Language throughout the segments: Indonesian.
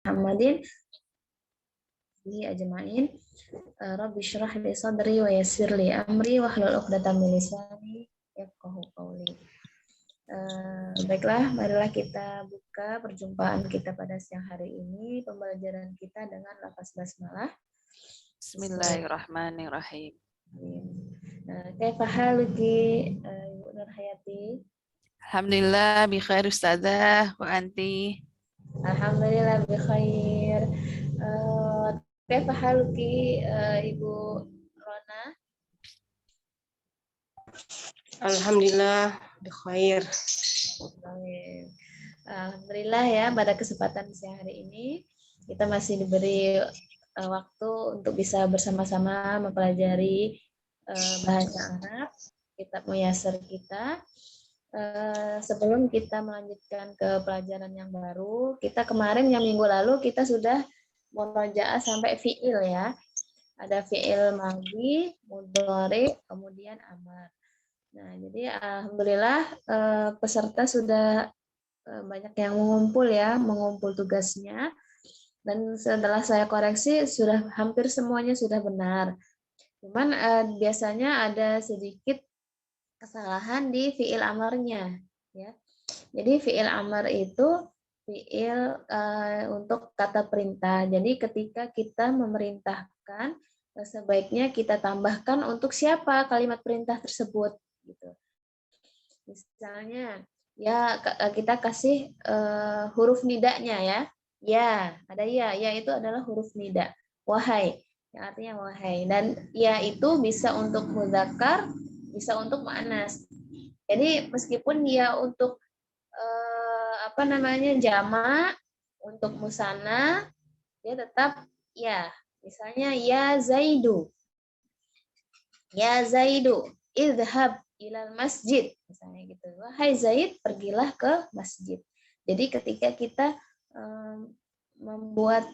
Muhammadin bihi ajma'in. Rabbi syrah li sadri wa yassir li amri wahlul 'uqdatam min lisani yafqahu qawli. Baiklah, marilah kita buka perjumpaan kita pada siang hari ini, pembelajaran kita dengan lafaz basmalah. Bismillahirrahmanirrahim. Kaifa haluki Ibu Nur Hayati? Alhamdulillah bi khair ustazah wa anti. Alhamdulillah bi khair. Kaifa haluki Ibu Rona? Alhamdulillah bi khair. Alhamdulillah ya, pada kesempatan siang hari ini kita masih diberi waktu untuk bisa bersama-sama mempelajari bahasa Arab, kitab Muyassar kita. Sebelum kita melanjutkan ke pelajaran yang baru, kita kemarin yang minggu lalu kita sudah murojaah sampai fi'il ya. Ada fi'il madhi, mudhari, kemudian amar. Nah, jadi alhamdulillah peserta sudah banyak yang mengumpul tugasnya, dan setelah saya koreksi sudah hampir semuanya sudah benar. Cuman biasanya ada sedikit kesalahan di fi'il amarnya, ya. Jadi fi'il amar itu fi'il untuk kata perintah. Jadi ketika kita memerintahkan, sebaiknya kita tambahkan untuk siapa kalimat perintah tersebut, gitu. Misalnya, ya kita kasih huruf nidanya ya. Ya, ada ya. Ya itu adalah huruf nida. Wahai, yang artinya wahai. Dan ya itu bisa untuk mudzakkar, bisa untuk muannas. Jadi meskipun dia untuk jamak, untuk musanna, dia tetap ya. Misalnya ya Zaidu. Ya Zaidu, idhab ilal masjid, misalnya gitu. Wahai Zaid, pergilah ke masjid. Jadi ketika kita membuat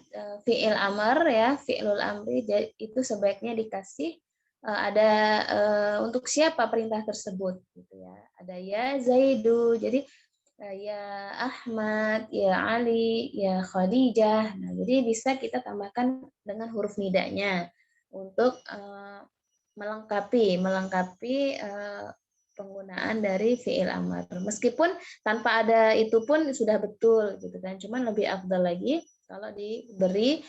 fi'il amar ya, fi'lul amri, itu sebaiknya dikasih ada untuk siapa perintah tersebut gitu ya. Ada ya Zaidu, jadi ya Ahmad, ya Ali, ya Khadijah. Nah, jadi bisa kita tambahkan dengan huruf nidanya untuk melengkapi penggunaan dari fi'il amar. Meskipun tanpa ada itu pun sudah betul gitu kan. Cuman lebih afdal lagi kalau diberi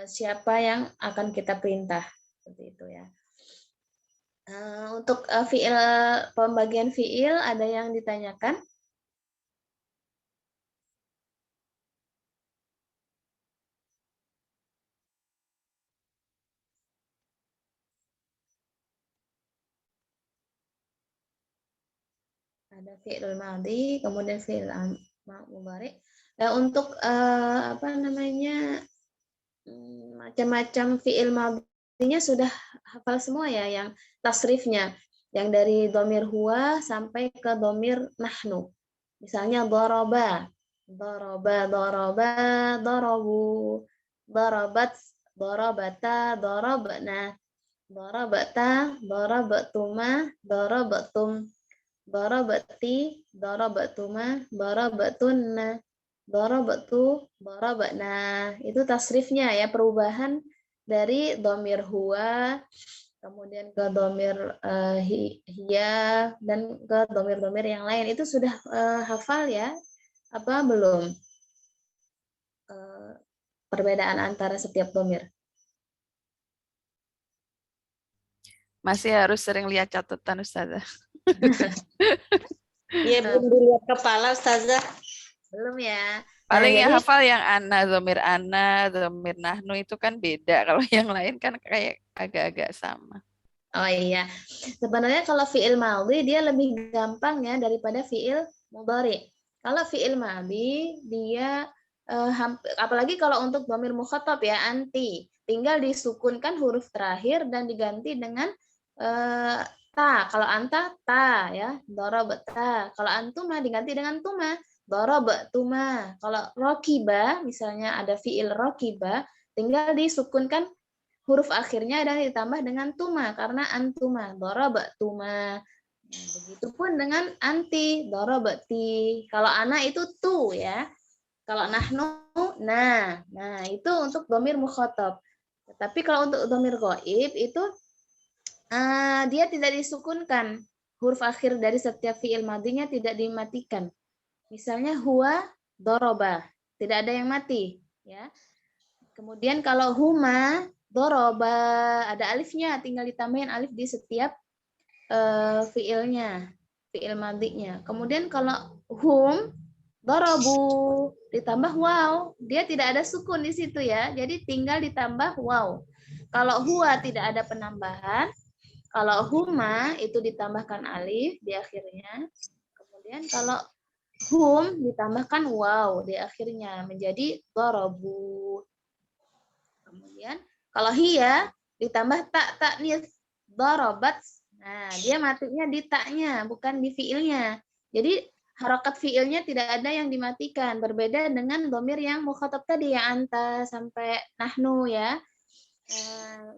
siapa yang akan kita perintah seperti itu ya. Untuk pembagian fi'il ada yang ditanyakan? Ada fi'il madhi, kemudian fi'il mudhari. Untuk macam-macam fi'il madhinya sudah hafal semua ya, yang tasrifnya, yang dari dhamir huwa sampai ke dhamir nahnu. Misalnya daraba, darabu, darabat, darabata, darabna, darabata, darabatuma, darabatum, darabati, darabatuma, darabatunna, darabatu, darabana. Itu tasrifnya ya, perubahan dari dhamir huwa kemudian ke dhamir hiya dan ke dhamir-dhamir yang lain. Itu sudah hafal ya? Apa belum? Perbedaan antara setiap dhamir. Masih harus sering lihat catatan ustazah. Iya, belum dilihat kepala ustazah. Belum ya. Paling yang hafal yang ana, dhamir nahnu itu kan beda. Kalau yang lain kan kayak agak-agak sama. Oh iya. Sebenarnya kalau fi'il madhi dia lebih gampang ya daripada fi'il mudhari. Kalau fi'il madhi dia apalagi kalau untuk dhamir mukhatab ya, anti, tinggal disukunkan huruf terakhir dan diganti dengan ta. Kalau anta ta ya, darabta. Kalau antuma diganti dengan tuma, darabatuma. Kalau rokiba misalnya ada fi'il rokiba, tinggal disukunkan huruf akhirnya dan ditambah dengan tuma karena antuma, darabatuma. Begitupun dengan anti, darabati. Kalau anak itu tu ya. Kalau nahnu, nah itu untuk domir mukhatab. Tapi kalau untuk domir ghaib itu dia tidak disukunkan. Huruf akhir dari setiap fiil madinya tidak dimatikan. Misalnya huwa doroba, tidak ada yang mati, ya. Kemudian kalau huma doroba, ada alifnya, tinggal ditambahin alif di setiap fiilnya, fiil madinya. Kemudian kalau hum dorobu ditambah waw, dia tidak ada sukun di situ ya, jadi tinggal ditambah waw. Kalau huwa tidak ada penambahan, kalau huma itu ditambahkan alif di akhirnya. Kemudian kalau hum ditambahkan waw di akhirnya menjadi dorobu. Kemudian kalau hiya ditambah tak taknis dorobat. Nah, dia matinya di taknya, bukan di fiilnya. Jadi harokat fiilnya tidak ada yang dimatikan. Berbeda dengan domir yang mukhatab tadi, yang anta sampai nahnu ya.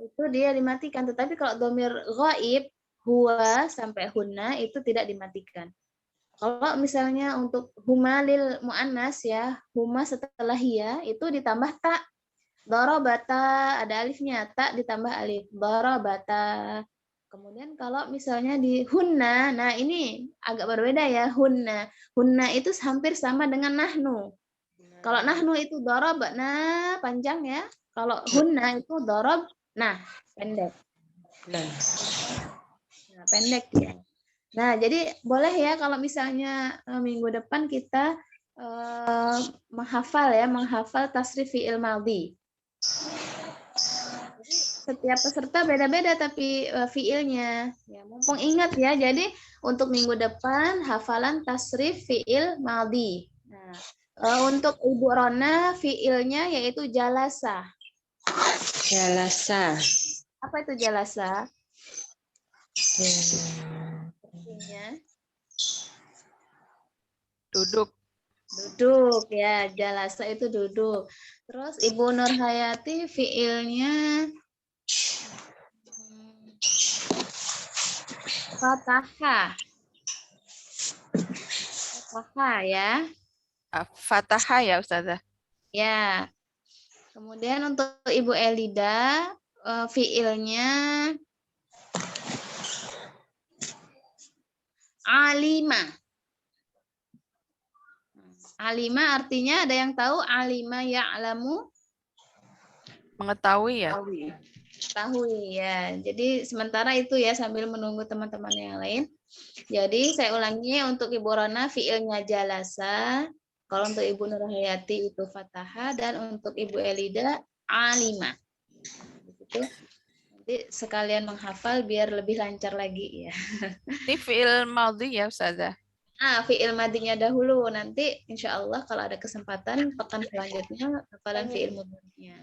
Itu dia dimatikan. Tetapi kalau domir ghaib, huwa sampai hunna itu tidak dimatikan. Kalau misalnya untuk huma lil mu'annas ya, huma setelah hiya itu ditambah tak. Darabata ada alifnya, tak ditambah alif. Darabata. Kemudian kalau misalnya di hunna, nah ini agak berbeda ya, hunna. Hunna itu hampir sama dengan nahnu. Kalau nahnu itu darabna panjang ya. Kalau hunna itu darab, nah pendek. Nah, pendek ya. Nah, jadi boleh ya kalau misalnya minggu depan kita menghafal tasrif fi'il madhi. Jadi, setiap peserta beda-beda tapi fiilnya. Ya, mumpung ingat ya. Jadi untuk minggu depan hafalan tasrif fi'il madhi. Nah, untuk Ibu Rona fiilnya yaitu jalasa. Jalasa. Apa itu jalasa? Artinya Duduk. duduk ya, jalasa itu duduk. Terus Ibu Nurhayati fiilnya fataha. Fataha ya. Fataha ya Ustazah. Ya. Kemudian untuk Ibu Elida fiilnya alima. Alima artinya ada yang tahu alima ya'lamu? Mengetahui ya. Tahu ya. Jadi sementara itu ya sambil menunggu teman-teman yang lain. Jadi saya ulangi untuk Ibu Rona fiilnya jalasa. Kalau untuk Ibu Nurhayati itu fataha dan untuk Ibu Elida alima. Begitu. Nanti sekalian menghafal biar lebih lancar lagi ya. Ini fi'il madhi ya Ustazah. Fi'il madinya dahulu, nanti insya Allah kalau ada kesempatan pekan selanjutnya hafalan fi'il mudhari'nya.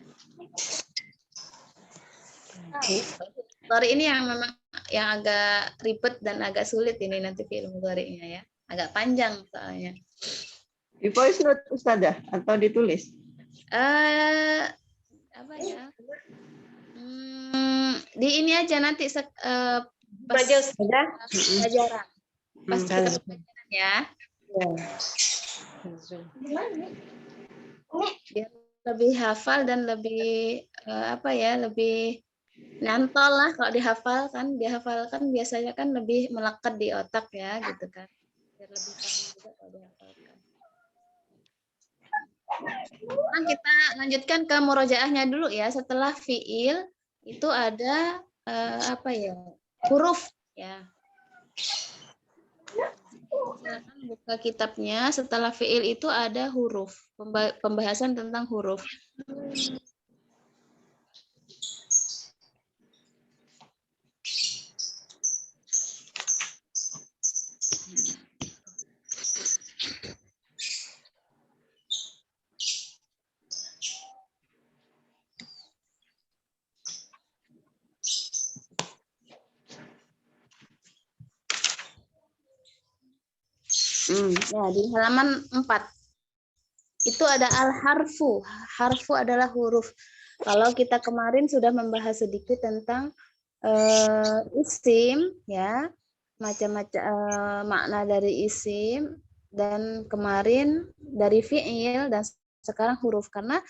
Mudhari ini yang memang yang agak ribet dan agak sulit ini nanti fi'il mudhari'nya ya, agak panjang soalnya. Di voice note Ustazah atau ditulis? Apa ya? Di ini aja nanti pas pelajaran. Pas kita pelajaran ya. Biar lebih hafal dan lebih lebih nyantol lah kalau dihafalkan biasanya kan lebih melekat di otak ya gitu kan. Biar lebih paham juga kalau dihafalkan. Sekarang kita lanjutkan ke murojaahnya dulu ya. Setelah fiil itu ada huruf ya. Silakan buka kitabnya. Setelah fiil itu ada huruf. Pembahasan tentang huruf. Ya, di halaman 4. Itu ada al-harfu. Harfu adalah huruf. Kalau kita kemarin sudah membahas sedikit tentang isim, ya, macam-macam makna dari isim dan kemarin dari fi'il dan sekarang huruf, karena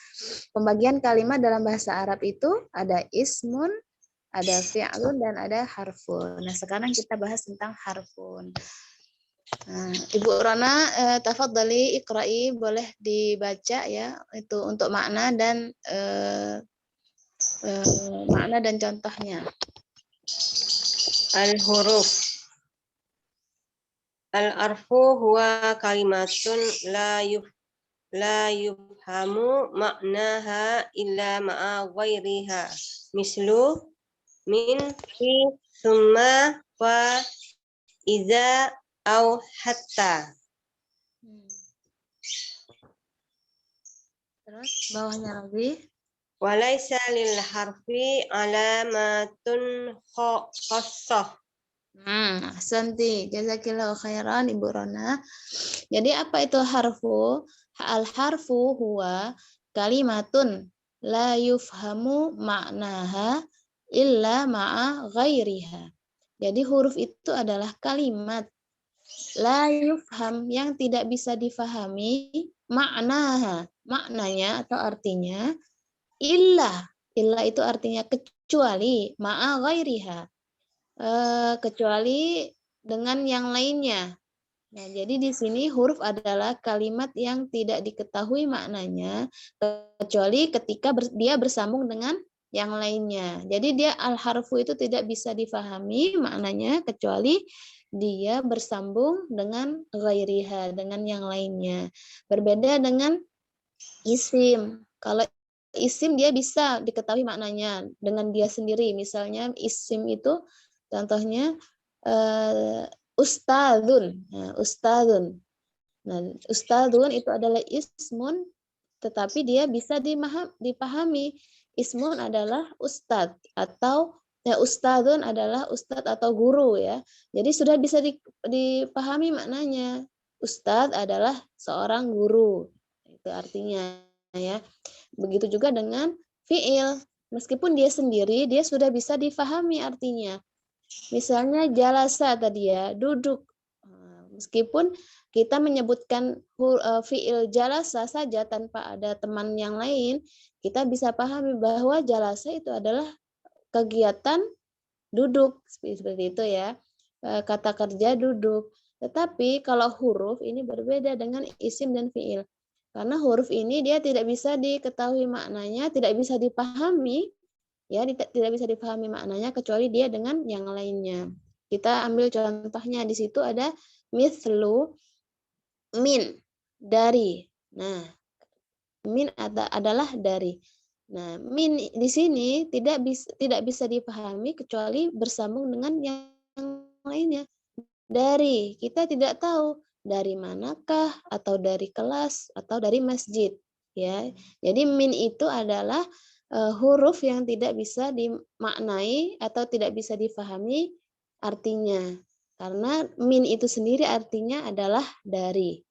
pembagian kalimat dalam bahasa Arab itu ada ismun, ada fi'lun, dan ada harfun. Nah, sekarang kita bahas tentang harfun. Nah, Ibu Rona, tafadhali iqra'i, boleh dibaca ya, itu untuk makna dan makna dan contohnya. Al-huruf. Al-arfu huwa kalimatun la yufhamu ma'naha illa ma'a ghairiha. Mislu min, fi, summa, fa, iza, au hatta. Terus bawahnya lagi. Walaysa lil harfi alamatun khassah. Ahsanti. Jazakillahu khairan Ibu Rona. Jadi apa itu harfu? Al-harfu huwa kalimatun la yufhamu ma'naha illa ma'a ghairiha. Jadi huruf itu adalah kalimat la yufham yang tidak bisa difahami ma'naha, maknanya atau artinya illa itu artinya kecuali ma'a ghairiha, kecuali dengan yang lainnya. Nah, jadi di sini huruf adalah kalimat yang tidak diketahui maknanya kecuali ketika dia bersambung dengan yang lainnya. Jadi dia al-harfu itu tidak bisa difahami maknanya kecuali dia bersambung dengan ghairiha, dengan yang lainnya. Berbeda dengan isim. Kalau isim dia bisa diketahui maknanya dengan dia sendiri. Misalnya isim itu contohnya ustadzun. Nah, ustadzun. Nah, ustadzun itu adalah ismun, tetapi dia bisa dipahami. Ismun adalah ustadz, atau ya ustadzun adalah ustadz atau guru ya. Jadi sudah bisa dipahami maknanya. Ustadz adalah seorang guru. Itu artinya ya. Begitu juga dengan fiil. Meskipun dia sendiri, dia sudah bisa difahami artinya. Misalnya jalasa tadi ya, duduk. Meskipun kita menyebutkan fiil jalasa saja tanpa ada teman yang lain, kita bisa pahami bahwa jalasa itu adalah kegiatan duduk, seperti itu ya. Kata kerja duduk. Tetapi kalau huruf ini berbeda dengan isim dan fiil. Karena huruf ini dia tidak bisa diketahui maknanya, tidak bisa dipahami, ya tidak bisa dipahami maknanya kecuali dia dengan yang lainnya. Kita ambil contohnya di situ ada mislu min, dari. Nah, min adalah dari. Nah, min di sini tidak bisa dipahami kecuali bersambung dengan yang lainnya. Dari, kita tidak tahu dari manakah, atau dari kelas, atau dari masjid, ya. Jadi min itu adalah huruf yang tidak bisa dimaknai atau tidak bisa difahami artinya. Karena min itu sendiri artinya adalah dari.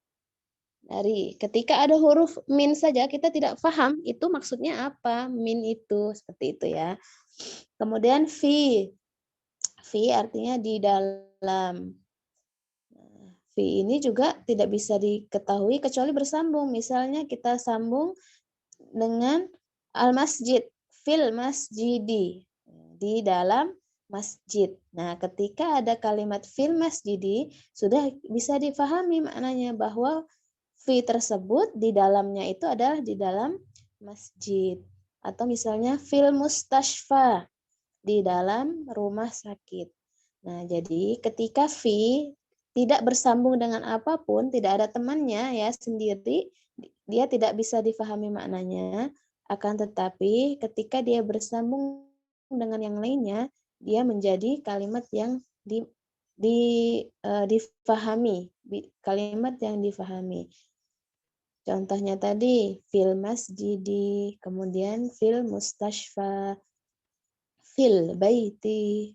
Dari. Ketika ada huruf min saja kita tidak paham itu maksudnya apa, min itu, seperti itu ya. Kemudian fi. Fi artinya di dalam. Fi ini juga tidak bisa diketahui kecuali bersambung. Misalnya kita sambung dengan al-masjid, fil masjidi, di dalam masjid. Nah, ketika ada kalimat fil masjidi, sudah bisa difahami maknanya bahwa fi tersebut di dalamnya itu adalah di dalam masjid. Atau misalnya fil mustashfa, di dalam rumah sakit. Nah, jadi ketika fi tidak bersambung dengan apapun, tidak ada temannya ya sendiri, dia tidak bisa difahami maknanya. Akan tetapi ketika dia bersambung dengan yang lainnya, dia menjadi kalimat yang difahami, kalimat yang difahami. Contohnya tadi fil masjidi, kemudian fil mustashfa, fil baiti,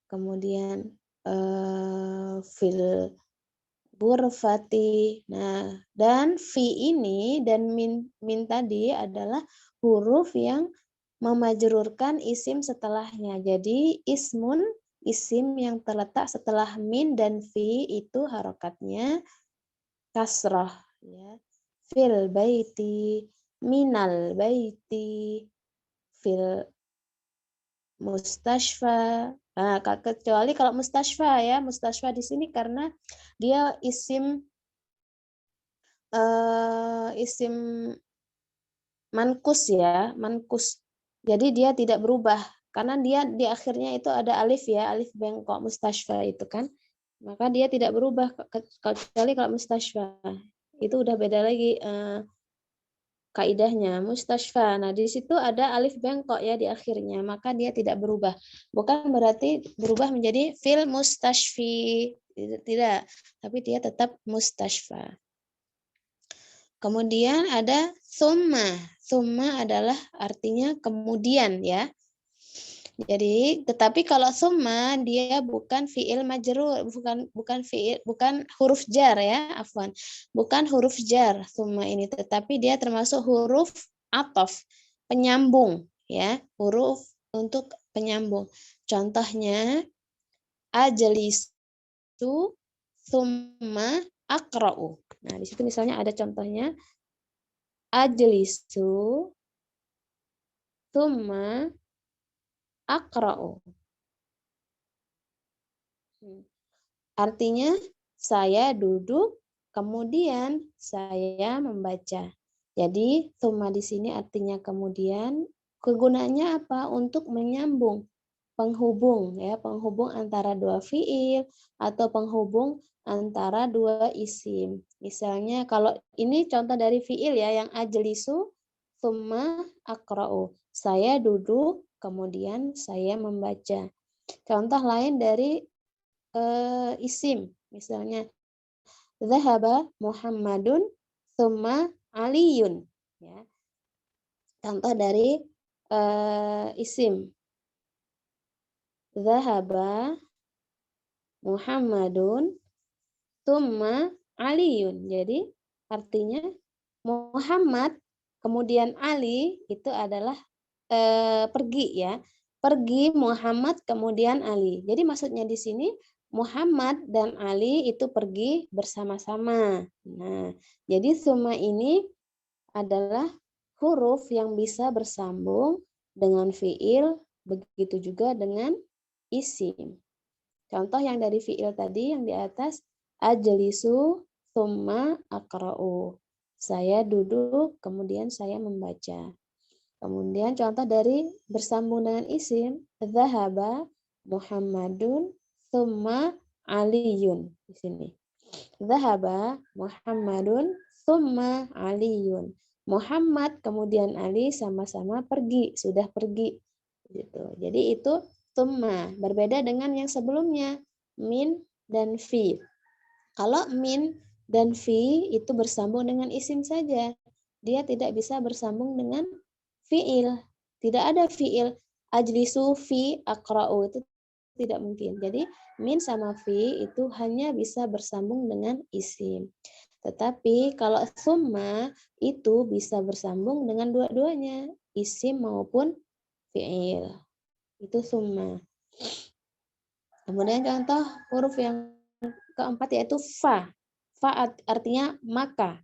kemudian fil burfati. Nah, dan fi ini dan min tadi adalah huruf yang memajrurkan isim setelahnya. Jadi ismun, isim yang terletak setelah min dan fi itu harokatnya kasrah ya. Fil baiti, minal baiti, fil mustashfa. Nah, kecuali kalau mustashfa ya, mustashfa di sini karena dia isim mankus ya, mankus. Jadi dia tidak berubah karena dia di akhirnya itu ada alif ya, alif bengkok mustashfa itu kan. Maka dia tidak berubah kecuali kalau mustashfa. Itu udah beda lagi kaidahnya mustashfa. Nah, di situ ada alif bengkok ya di akhirnya, maka dia tidak berubah. Bukan berarti berubah menjadi fil mustashfi. Tidak, tapi dia tetap mustashfa. Kemudian ada summa. Summa adalah artinya kemudian ya. Jadi, tetapi kalau summa dia bukan fiil majrur, bukan huruf jar ya, afwan. Bukan huruf jar summa ini, tetapi dia termasuk huruf ataf, penyambung ya, huruf untuk penyambung. Contohnya ajlisu summa aqra'u. Nah, di situ misalnya ada contohnya ajlisu summa aqra'u. Artinya saya duduk kemudian saya membaca. Jadi summa di sini artinya kemudian, kegunaannya apa? Untuk menyambung, penghubung ya, penghubung antara dua fiil atau penghubung antara dua isim. Misalnya kalau ini contoh dari fiil ya, yang ajlisu summa aqra'u. Saya duduk kemudian saya membaca. Contoh lain dari isim, misalnya zahaba Muhammadun summa Aliyun ya. Contoh dari isim zahaba Muhammadun summa Aliyun. Jadi artinya Muhammad kemudian Ali itu adalah pergi ya. Pergi Muhammad kemudian Ali. Jadi maksudnya di sini Muhammad dan Ali itu pergi bersama-sama. Nah, jadi summa ini adalah huruf yang bisa bersambung dengan fiil, begitu juga dengan isim. Contoh yang dari fiil tadi yang di atas, ajlisu summa aqra'u. Saya duduk, kemudian saya membaca. Kemudian contoh dari bersambung dengan isim, zahaba Muhammadun summa Aliyun di sini. Zahaba Muhammadun summa Aliyun. Muhammad kemudian Ali sama-sama pergi, sudah pergi. Gitu. Jadi itu summa, berbeda dengan yang sebelumnya, min dan fi. Kalau min dan fi itu bersambung dengan isim saja, dia tidak bisa bersambung dengan fiil. Tidak ada fiil ajlisu fi aqra'u, itu tidak mungkin. Jadi min sama fi itu hanya bisa bersambung dengan isim. Tetapi kalau summa itu bisa bersambung dengan dua-duanya, isim maupun fiil. Itu summa. Kemudian contoh huruf yang keempat yaitu fa. Fa artinya maka.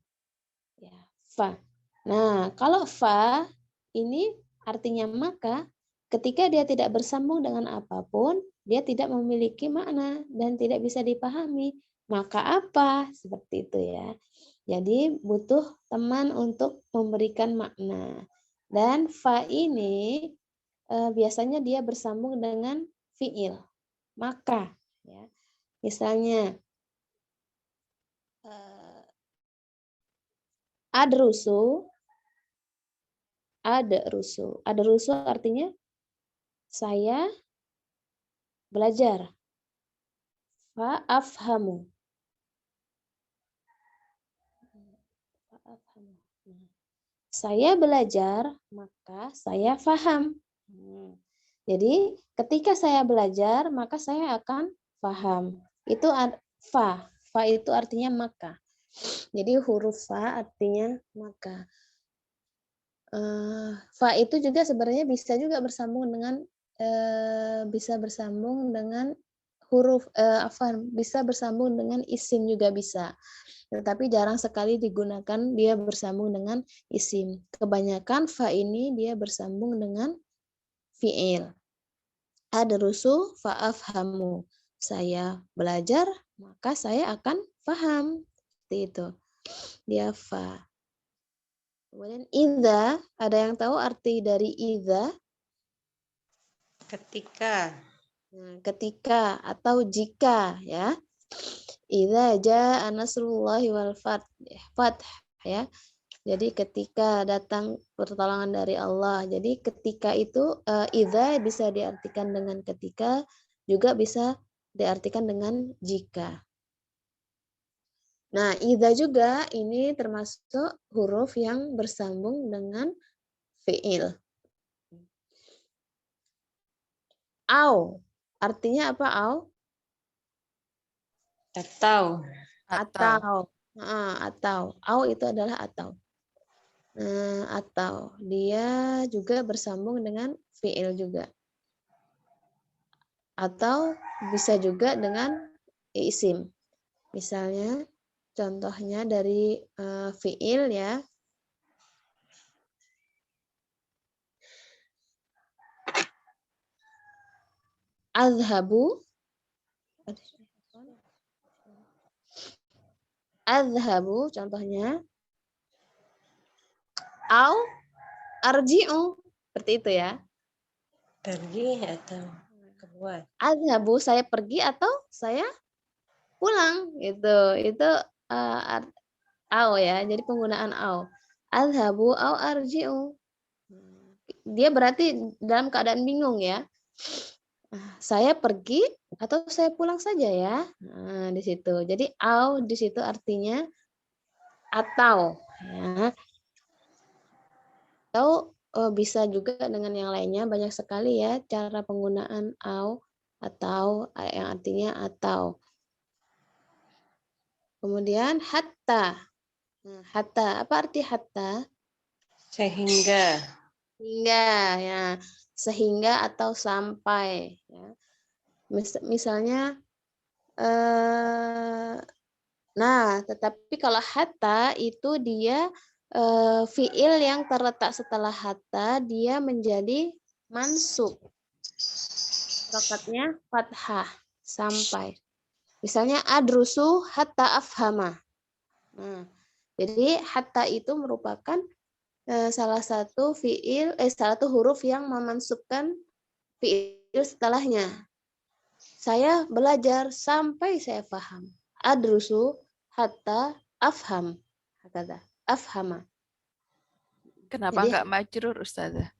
Ya, fa. Nah, kalau fa ini artinya maka, ketika dia tidak bersambung dengan apapun, dia tidak memiliki makna dan tidak bisa dipahami. Maka apa? Seperti itu ya. Jadi butuh teman untuk memberikan makna. Dan fa ini biasanya dia bersambung dengan fiil. Maka ya. Misalnya adrusu, adrusu artinya saya belajar. Fa'afhamu. Saya belajar, maka saya faham. Jadi ketika saya belajar, maka saya akan paham. Itu fa. Fa itu artinya maka. Jadi huruf fa artinya maka. Fa itu juga sebenarnya bisa juga bersambung dengan huruf bisa bersambung dengan isim juga bisa. tetapi jarang sekali digunakan dia bersambung dengan isim. Kebanyakan fa ini dia bersambung dengan fi'il. Adrusu fa'afhamu. Saya belajar, maka saya akan paham. Seperti itu. Dia fa. Kemudian idza, ada yang tahu arti dari idza? Ketika. Ketika atau jika, ya. Idza jaa nasrullahi wal fath, ya. Jadi ketika datang pertolongan dari Allah. Jadi ketika itu idza bisa diartikan dengan ketika, juga bisa diartikan dengan jika. Nah, idza juga ini termasuk huruf yang bersambung dengan fi'il. Au, artinya apa au? Atau. Atau. Au itu adalah atau. Atau dia juga bersambung dengan fi'il juga. Atau bisa juga dengan isim. Misalnya contohnya dari fi'il ya. Azhabu. Azhabu contohnya. Au arji'u. Seperti itu ya. Pergi atau keluar. Azhabu saya pergi atau saya pulang gitu. Itu au ya. Jadi penggunaan au. Azhabu au arji'u. Dia berarti dalam keadaan bingung ya. Saya pergi atau saya pulang saja ya. Nah, di situ. Jadi au di situ artinya atau ya. Atau bisa juga dengan yang lainnya, banyak sekali ya cara penggunaan au atau yang artinya atau. Kemudian hatta. Hatta, apa arti hatta? Sehingga. Hingga ya. Sehingga atau sampai ya. Misalnya nah, tetapi kalau hatta itu dia fiil yang terletak setelah hatta dia menjadi mansub. Rokatnya fathah sampai. Misalnya adrusu hatta afhama. Jadi hatta itu merupakan salah satu huruf yang memansubkan fiil setelahnya. Saya belajar sampai saya paham. Adrusu hatta afham. Kata afhama. Kenapa Jadi enggak majrur, Ustazah?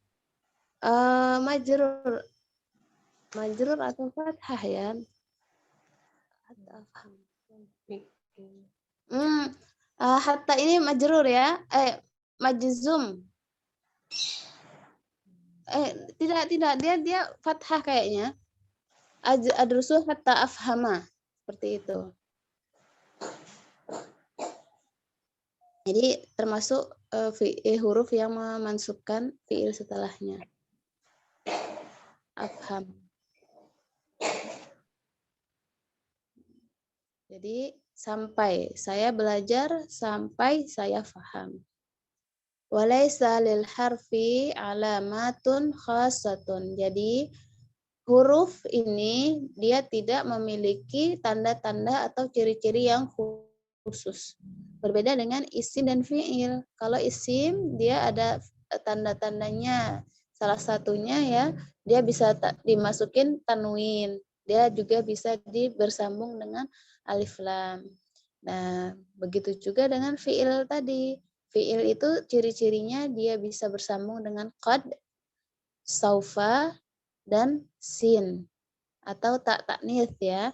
majrur atau fathah ya. Hatta ini majrur ya. Majzum. Tidak dia fathah kayaknya. Adrusu hatta afhama. Seperti itu. Jadi termasuk huruf yang memansubkan fiil setelahnya. Afham. Jadi sampai saya belajar sampai saya faham. Walaysa lil harfi alamatun khassatun. Jadi huruf ini dia tidak memiliki tanda-tanda atau ciri-ciri yang khusus. Berbeda dengan isim dan fi'il. Kalau isim dia ada tanda-tandanya. Salah satunya ya, dia bisa dimasukin tanwin. Dia juga bisa bersambung dengan alif lam. Nah, begitu juga dengan fi'il tadi. Fi'il itu ciri-cirinya dia bisa bersambung dengan qad, saufa, dan sin. Atau ta'nits ya.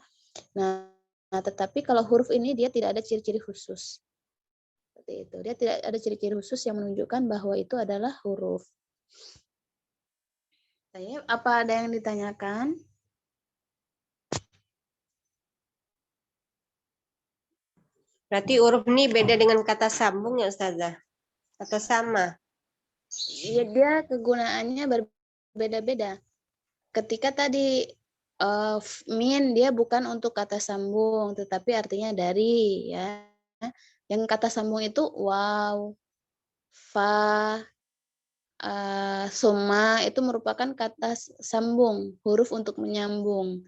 Nah, tetapi kalau huruf ini dia tidak ada ciri-ciri khusus. Seperti itu. Dia tidak ada ciri-ciri khusus yang menunjukkan bahwa itu adalah huruf. Apa ada yang ditanyakan? Berarti huruf ini beda dengan kata sambung ya Ustazah? Atau sama? Ya, dia kegunaannya berbeda-beda. Ketika tadi min dia bukan untuk kata sambung, tetapi artinya dari ya. Yang kata sambung itu waw, fa, summa itu merupakan kata sambung, huruf untuk menyambung.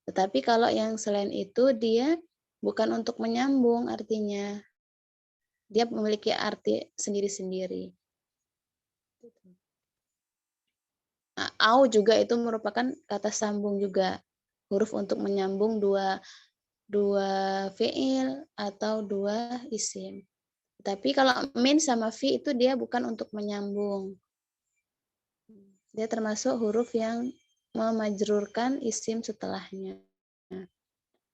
Tetapi kalau yang selain itu dia bukan untuk menyambung artinya. Dia memiliki arti sendiri-sendiri. Nah, au juga itu merupakan kata sambung juga. Huruf untuk menyambung dua fiil atau dua isim. Tapi kalau min sama fi itu dia bukan untuk menyambung. Dia termasuk huruf yang memajrurkan isim setelahnya.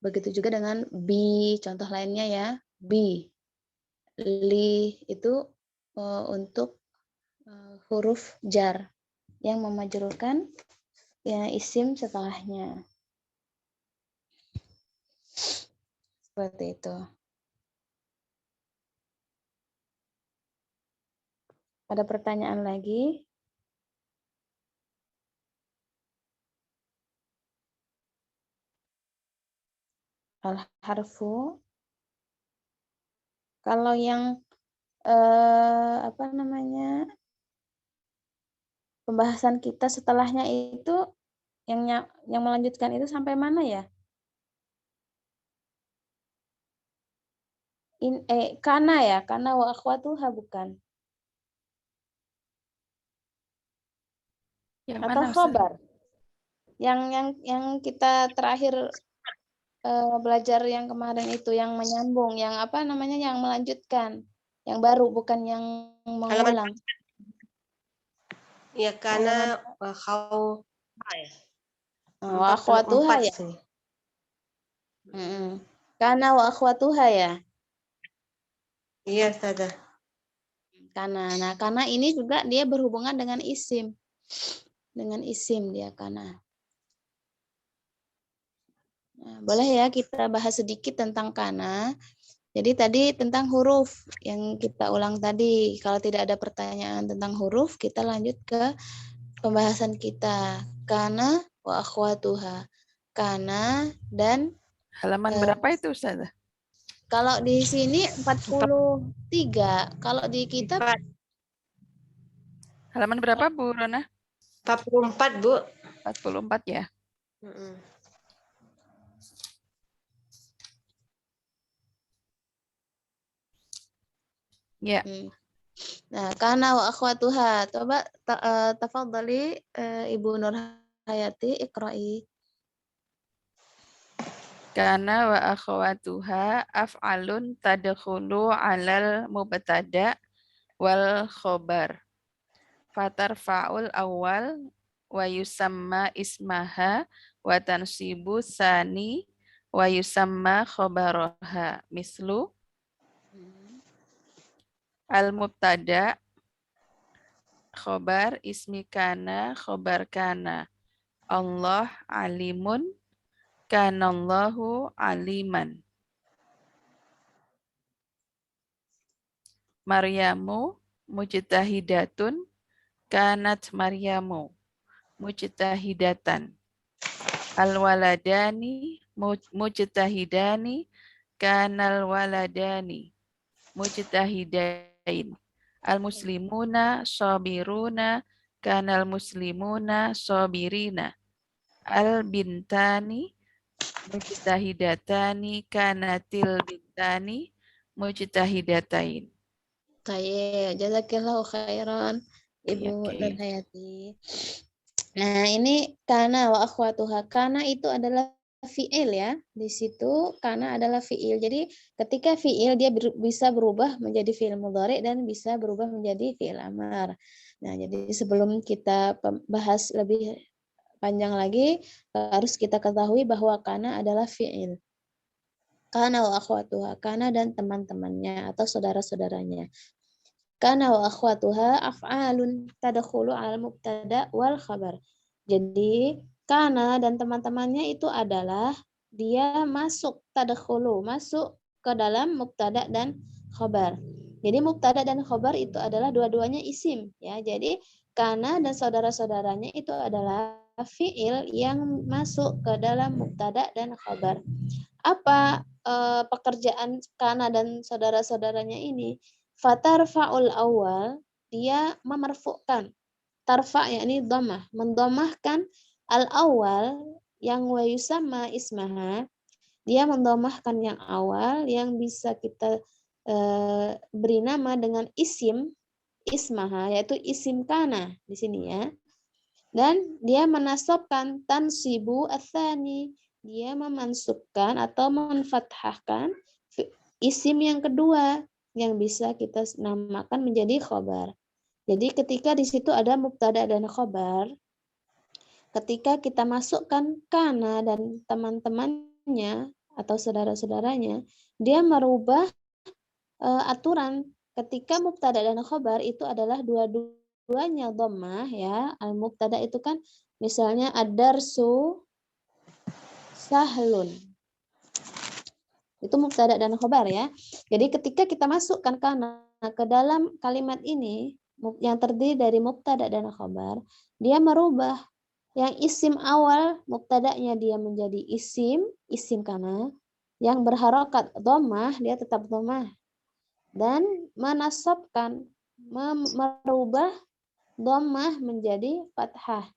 Begitu juga dengan bi, contoh lainnya ya, bi. Li itu untuk huruf jar yang memajrurkan ya isim setelahnya. Seperti itu. Ada pertanyaan lagi? Al-harfu. Kalau yang apa namanya? Pembahasan kita setelahnya itu yang melanjutkan itu sampai mana ya? Kana ya, kana wa akhwatuha bukan? Yang Atau mana, Ustaz? khobar? Yang kita terakhir belajar yang kemarin itu yang menyambung, yang apa namanya, yang melanjutkan, yang baru bukan yang mengulang. Ya karena kau Wa akhwatuha ya. Kana wa akhwatuha ya. Iya, Ustazah. Nah, karena ini juga dia berhubungan dengan isim. Dengan isim dia kana. Nah, boleh ya kita bahas sedikit tentang kana. Jadi tadi tentang huruf yang kita ulang tadi. Kalau tidak ada pertanyaan tentang huruf, kita lanjut ke pembahasan kita. Kana wa akhwatuha. Kana dan Halaman berapa itu, Ustaz? kalau di sini 43. Kalau di kitab Halaman berapa, Bu Rona? 44, Bu. 44 ya. Ya. Nah, kana wa akhwatuha. Coba tafadhali Ibu Nur Hayati iqra'i. Kana wa akhwatuha af'alun tadkhulu 'alal mubtada wal khobar. Fatarfa'ul awal wa yusamma ismaha wa tansibu sani wa yusamma khobaraha. Mislu al-mubtada khobar ismi kana khobar kana. Allah alimun kanallahu aliman. Maryamu mujtahidatun kanat Maryamu mujtahidatan. Al-waladani mujtahidani kanal waladani mujtahidain. Al-muslimuna sabiruna kanal muslimuna sabirina. Al-bintani mujtahidatani kanatil bintani mujtahidatain. Baik, jazakillahu khairan Ibu Oke. Nur Hayati. Nah, ini kana wa akhwatuha. Kana itu adalah fi'il ya. Di situ kana adalah fi'il. Jadi ketika fi'il dia bisa berubah menjadi fi'il mudhari dan bisa berubah menjadi fi'il amar. Nah, jadi sebelum kita bahas lebih panjang lagi, harus kita ketahui bahwa kana adalah fi'il. Kana wa akhwatuha. Kana dan teman-temannya atau saudara-saudaranya. Kana wa akhwatuha af'alun tadkhulu 'al mubtada wal khabar. Jadi kana dan teman-temannya itu adalah dia masuk tadkhulu, masuk ke dalam mubtada dan khabar. Jadi mubtada dan khabar itu adalah dua-duanya isim ya. Jadi kana dan saudara-saudaranya itu adalah fi'il yang masuk ke dalam mubtada dan khabar. apa pekerjaan kana dan saudara-saudaranya ini? Fatarfa'ul awal, dia memarfu'kan. Tarfa yakni dhammah, mendhammahkan al awal yang wa yusamma ismaha, dia mendhammahkan yang awal yang bisa kita beri nama dengan isim ismaha, yaitu isim kana di sini ya. Dan dia menasabkan tansibu atsani, dia memansubkan atau menfathahkan isim yang kedua yang bisa kita namakan menjadi khobar. Jadi ketika di situ ada mubtada dan khobar, ketika kita masukkan kana dan teman-temannya atau saudara-saudaranya, dia merubah aturan. Ketika mubtada dan khobar itu adalah dua-duanya dhammah ya. Al-mubtada itu kan misalnya ad-darsu sahlun. Itu mubtada dan khobar ya. Jadi ketika kita masukkan kana ke dalam kalimat ini yang terdiri dari mubtada dan khobar, dia merubah yang isim awal mubtadanya dia menjadi isim kana, yang berharokat dhammah dia tetap dhammah, dan menasabkan merubah dhammah menjadi fathah,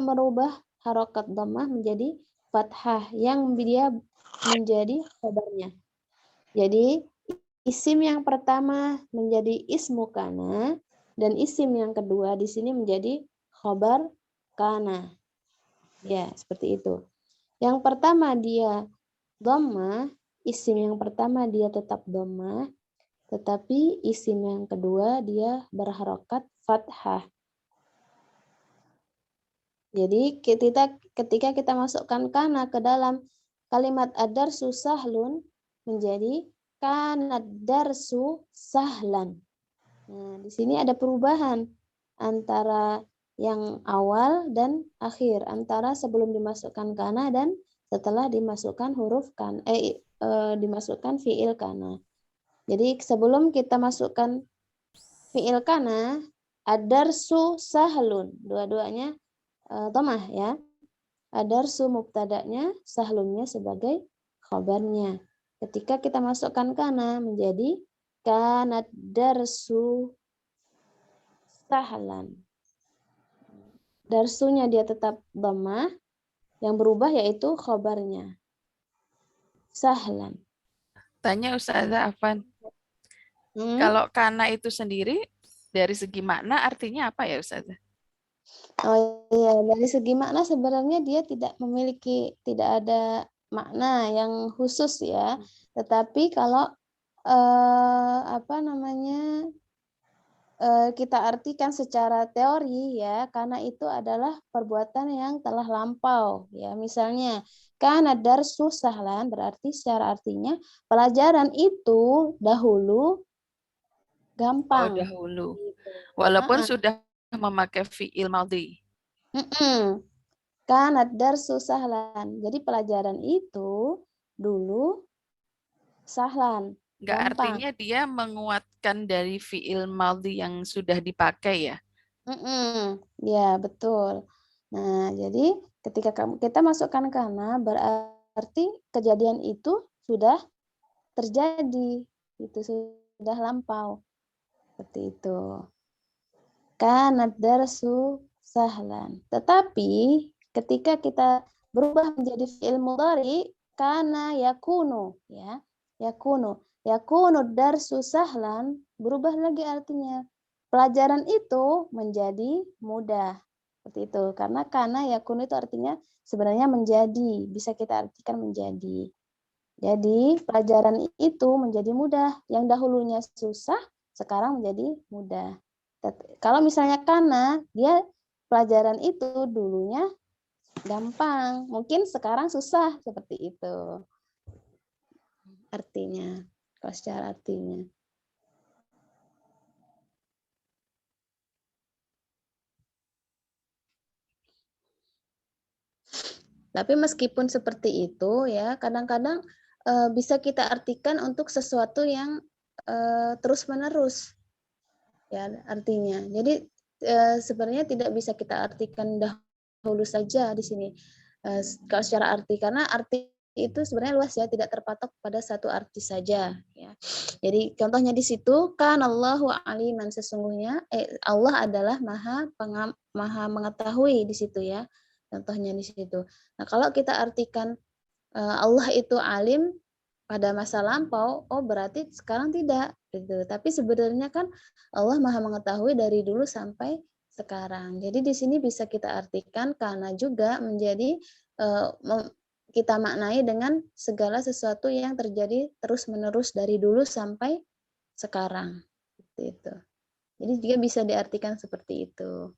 merubah harokat dhammah menjadi fathah yang dia menjadi khabarnya. Jadi isim yang pertama menjadi ismu kana dan isim yang kedua di sini menjadi khabar kana. Ya, seperti itu. Yang pertama dia dhammah, isim yang pertama dia tetap dhammah, tetapi isim yang kedua dia berharokat fathah. Jadi ketika kita masukkan kana ke dalam kalimat ad-darsu sahlun menjadi kana ad-darsu sahlan. Nah, di sini ada perubahan antara yang awal dan akhir, antara sebelum dimasukkan kana dan setelah dimasukkan huruf kana, dimasukkan fiil kana. Jadi sebelum kita masukkan fiil kana, ad-darsu sahlun, dua-duanya dhammah ya. Ad-darsu mubtada'nya, sahlunnya sebagai khabarnya. Ketika kita masukkan kana menjadi kanad darsu sahlan. Darsunya dia tetap dhammah, yang berubah yaitu khabarnya. Sahlan. Tanya Ustazah Afan, kalau kana itu sendiri dari segi makna artinya apa ya Ustazah? Oh iya, dari segi makna sebenarnya dia tidak ada makna yang khusus ya. Tetapi kalau kita artikan secara teori ya, karena itu adalah perbuatan yang telah lampau ya. Misalnya kana darsu sahlan berarti secara artinya pelajaran itu dahulu gampang. Oh, dahulu. Walaupun sudah memakai fi'il madhi. Kana darsu sahlan. Jadi pelajaran itu dulu sahlan, Nggak gampang. artinya dia menguatkan dari fi'il madhi yang sudah dipakai ya? Ya, betul. Nah, jadi ketika kita masukkan kana berarti kejadian itu sudah terjadi, itu sudah lampau. Seperti itu. Kana darsu sahlan. Tetapi ketika kita berubah menjadi fi'il mudhari, kana yakunu ya. Yakunu darsu sahlan, berubah lagi artinya. Pelajaran itu menjadi mudah. Seperti itu. Karena kana yakunu itu artinya sebenarnya menjadi, bisa kita artikan menjadi. Jadi pelajaran itu menjadi mudah. Yang dahulunya susah, sekarang menjadi mudah. Kalau misalnya kana, dia pelajaran itu dulunya gampang. Mungkin sekarang susah, seperti itu. Artinya, kalau secara artinya. Tapi meskipun seperti itu ya, kadang-kadang bisa kita artikan untuk sesuatu yang terus-menerus. Ya, artinya. Jadi sebenarnya tidak bisa kita artikan dahulu saja di sini kalau secara arti, karena arti itu sebenarnya luas ya, tidak terpatok pada satu arti saja ya. Jadi contohnya di situ kan Allahu aliman, sesungguhnya Allah adalah maha mengetahui di situ ya. Contohnya di situ. Nah, kalau kita artikan Allah itu alim pada masa lampau, oh berarti sekarang tidak gitu. Tapi sebenarnya kan Allah maha mengetahui dari dulu sampai sekarang. Jadi di sini bisa kita artikan karena juga menjadi kita maknai dengan segala sesuatu yang terjadi terus-menerus dari dulu sampai sekarang. Itu. Jadi juga bisa diartikan seperti itu.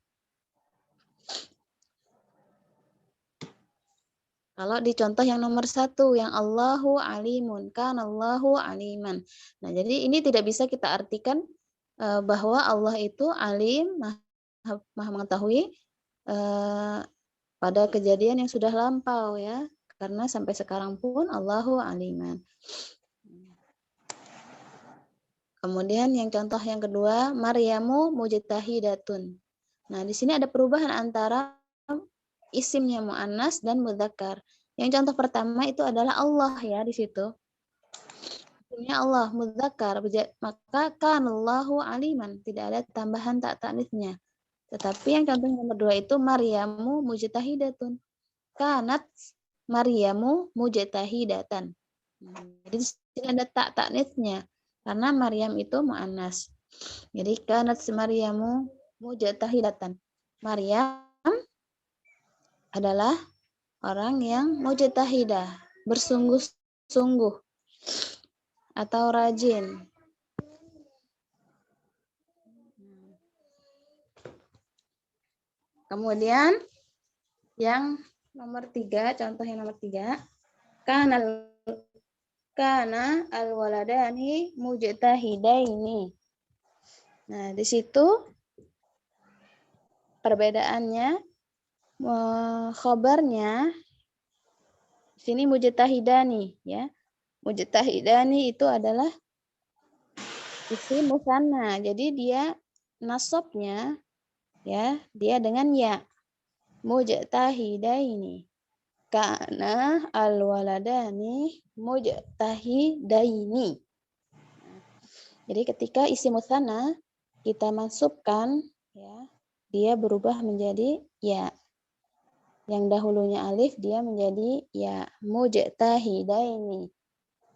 Kalau di contoh yang nomor 1, yang Allahu alimun, kan Allahu aliman. Nah, jadi ini tidak bisa kita artikan bahwa Allah itu alim, maha mengetahui pada kejadian yang sudah lampau ya. Karena sampai sekarang pun Allahu aliman. Kemudian yang contoh yang kedua, Maryamu mujtahidatun. Nah, di sini ada perubahan antara isimnya muannas dan mudzakkar. Yang contoh pertama itu adalah Allah ya di situ. Isimnya Allah mudzakkar, maka kan Allahu aliman, tidak ada tambahan tak ta'nitsnya. Tetapi yang contoh nomor 2 itu Maryamu mujtahidatun. Kanat Maryamu mujtahidatan. Jadi di sini ada tak ta'nitsnya karena Maryam itu muannas. Jadi kanat Maryamu mujtahidatan. Maryam adalah orang yang mujtahidah, bersungguh-sungguh atau rajin. Kemudian yang nomor 3, contoh yang nomor 3, kana al-waladani mujtahidaini. Nah, di situ perbedaannya khobarnya di sini mujtahidani ya. Mujtahidani itu adalah isim musanna. Jadi dia nasabnya ya, dia dengan ya. Mujtahidaini. Kana al-waladani mujtahidaini. Jadi ketika isim musanna kita mansubkan ya, dia berubah menjadi ya. Yang dahulunya alif dia menjadi ya, mujtahidaini.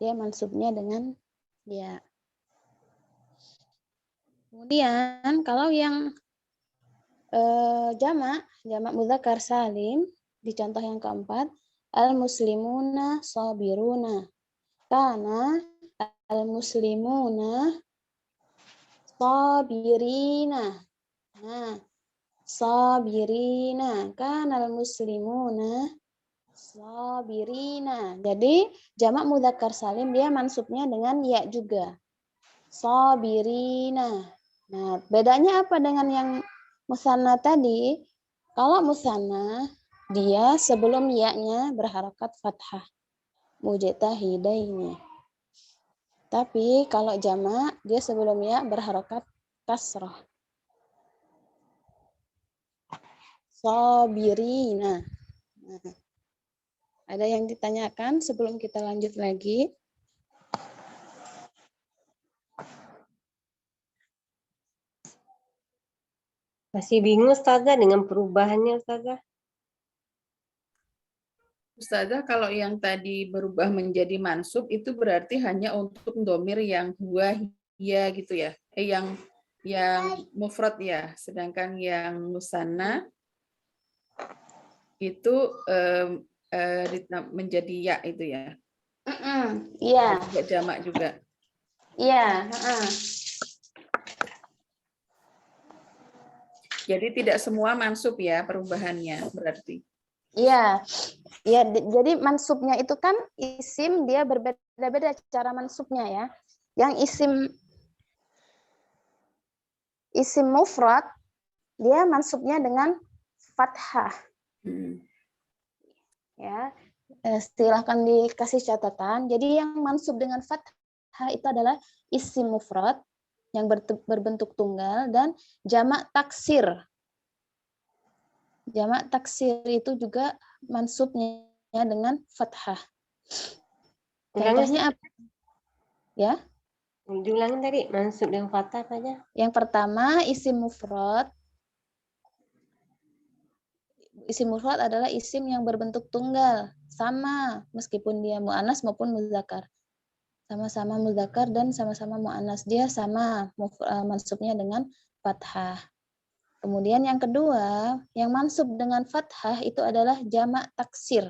Dia mansubnya dengan ya. Kemudian kalau yang jamak mudzakkar salim di contoh yang keempat, al-muslimuna sabiruna. Kana al-muslimuna sabirina. Nah, sabirina, kanal muslimuna sabirina. Jadi jamak mudzakkar salim dia mansubnya dengan ya juga. Sabirina. Nah, bedanya apa dengan yang musanna tadi? Kalau musanna dia sebelum ya-nya berharakat fathah. Mujtahidaini. Tapi kalau jamak dia sebelum ya berharakat kasrah. Sabirina. Nah, ada yang ditanyakan sebelum kita lanjut lagi? Masih bingung Ustazah dengan perubahannya Ustazah? Ustazah, kalau yang tadi berubah menjadi mansub itu berarti hanya untuk domir yang huwa, hiya gitu ya? Yang mufrad ya, sedangkan yang musanna itu menjadi ya itu ya? Iya. Juga jamak juga. Iya. Jadi tidak semua mansub ya perubahannya berarti. Iya. Ya, jadi mansubnya itu kan isim dia berbeda-beda cara mansubnya ya. Yang isim mufrad dia mansubnya dengan fathah. Ya. Silahkan dikasih catatan. Jadi yang mansub dengan fathah itu adalah isim mufrad yang berbentuk tunggal dan jamak taksir. Jamak taksir itu juga mansubnya dengan fathah. Ulangin, Contohnya apa? Ya, diulangin tadi, mansub dengan fathah apa aja? yang pertama isim mufrad. Isim mufrad adalah isim yang berbentuk tunggal, sama meskipun dia muannas maupun muzakkar. Sama-sama muzakkar dan sama-sama muannas, dia sama mansubnya dengan fathah. Kemudian yang kedua, yang mansub dengan fathah itu adalah jamak taksir.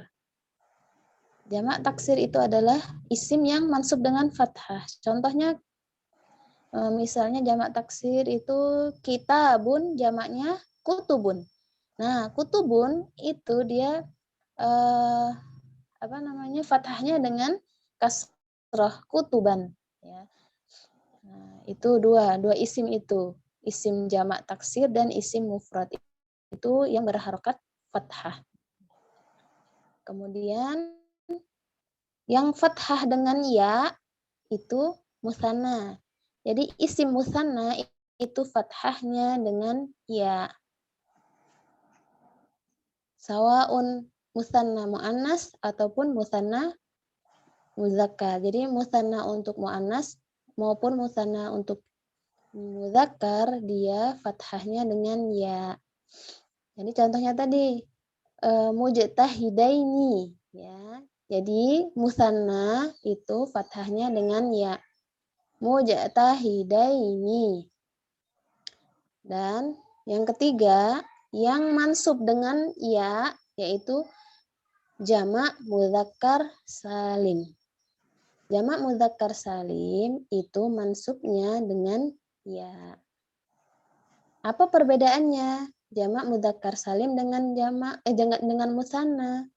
Jamak taksir itu adalah isim yang mansub dengan fathah. Contohnya misalnya jamak taksir itu kitabun, jamaknya kutubun. Nah, kutubun itu dia apa namanya? Fathahnya dengan kasrah kutuban ya. Nah, itu dua isim itu. Isim jamak taksir dan isim mufrad itu yang berharokat fathah. Kemudian yang fathah dengan ya itu musanna. Jadi isim musanna itu fathahnya dengan ya. Sawaun musanna muannas ataupun musanna muzakkar. Jadi musanna untuk muannas maupun musanna untuk muzakkar dia fathahnya dengan ya. Jadi contohnya tadi mujtahidaini ya. Jadi musanna itu fathahnya dengan ya. Mujtahidaini. Dan yang ketiga, yang mansub dengan ya yaitu jamak mudzakkar salim. Jamak mudzakkar salim itu mansubnya dengan ya. Apa perbedaannya? Jamak mudzakkar salim dengan dengan musanna.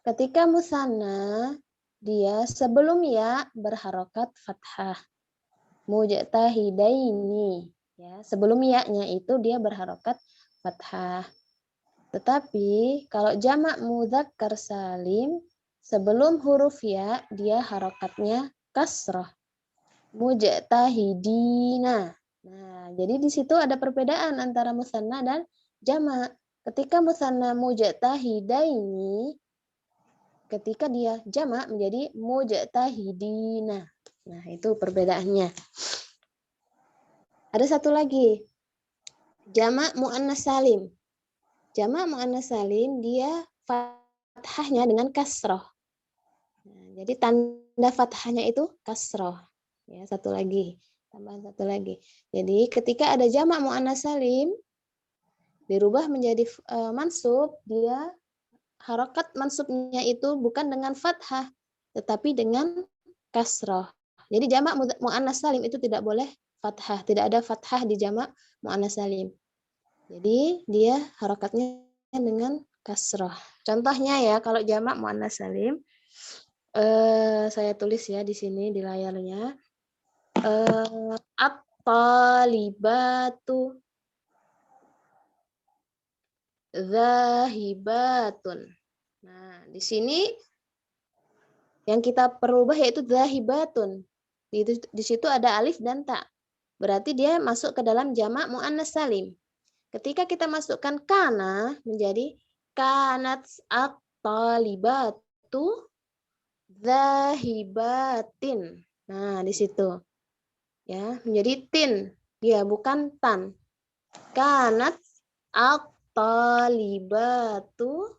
Ketika musanna dia sebelum ya berharokat fathah. Mujtahidaini ya, sebelum ya-nya itu dia berharokat fathah. Tetapi kalau jamak mudzakkar salim sebelum huruf ya dia harokatnya kasrah. Mujtahidina. Nah, jadi di situ ada perbedaan antara musanna dan jamak. Ketika musanna mujtahidaini, ketika dia jamak menjadi mujtahidina. Nah, itu perbedaannya. Ada satu lagi. Jamak muannas salim. Jamak muannas salim dia fathahnya dengan kasroh. Nah, jadi tanda fathahnya itu kasroh. Ya, satu lagi. Tambahan satu lagi. Jadi ketika ada jamak muannas salim dirubah menjadi mansub, dia harokat mansubnya itu bukan dengan fathah tetapi dengan kasroh. Jadi jamak muannas salim itu tidak boleh fathah, tidak ada fathah di jamak muannas salim. Jadi dia harokatnya dengan kasroh. Contohnya ya kalau jamak muannas salim, saya tulis ya di sini di layarnya. At-talibatu zahibatun. Nah, di sini yang kita perubah yaitu zahibatun. Di situ ada alif dan ta. Berarti dia masuk ke dalam jamak muannas salim. Ketika kita masukkan kana menjadi kanat at-talibatu zahibatin. Nah, di situ. Ya, menjadi tin. Dia bukan tan. Kanat at-talibatu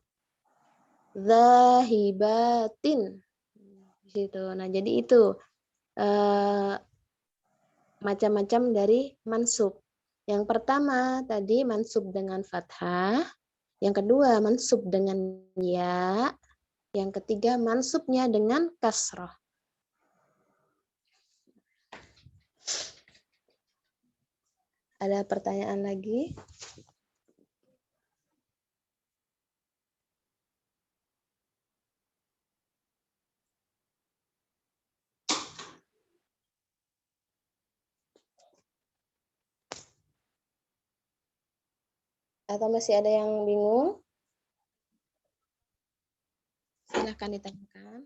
zahibatin. Di situ. Nah, jadi itu macam-macam dari mansub. Yang pertama tadi mansub dengan fathah, yang kedua mansub dengan ya, yang ketiga mansubnya dengan kasrah. Ada pertanyaan lagi? Atau masih ada yang bingung? Silahkan ditanyakan.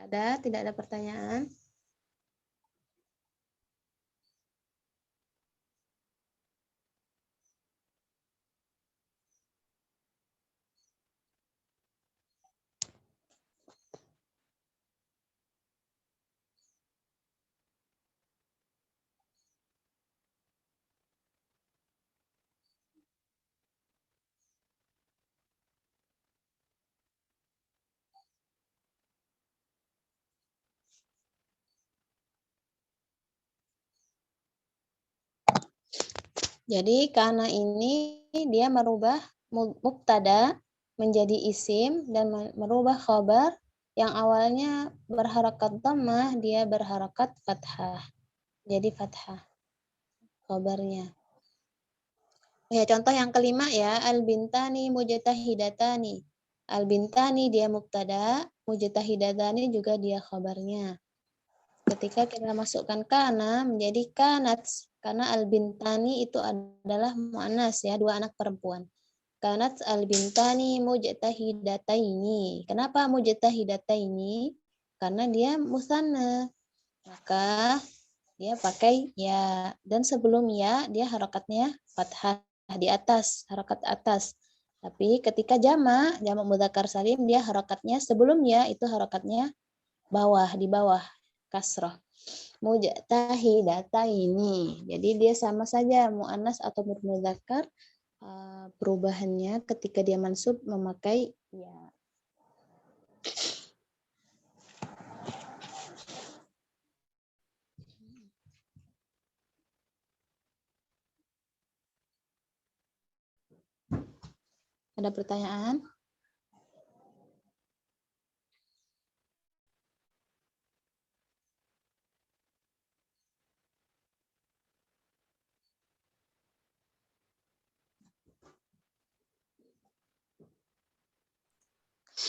Tidak ada pertanyaan. Jadi karena ini dia merubah mubtada menjadi isim dan merubah khabar yang awalnya berharakat dhammah dia berharakat fathah. Jadi fathah khabarnya. Ya, contoh yang kelima ya, al-bintani mujtahidatani. Al-bintani dia mubtada, mujtahidatani juga dia khabarnya. Ketika kita masukkan kana menjadi kanat, karena al-bintani itu adalah muannas ya, dua anak perempuan. Kanat al-bintani mujtahidataini. Kenapa mujtahidataini? Karena dia musanna. Maka dia pakai ya, dan sebelum ya dia harakatnya fathah di atas, harakat atas. Tapi ketika jamak mudzakkar salim dia harakatnya sebelum ya itu harakatnya bawah, di bawah kasrah. Mujtahidataini. Jadi dia sama saja muannas atau mudzakkar, perubahannya ketika dia mansub memakai ya. Ada pertanyaan?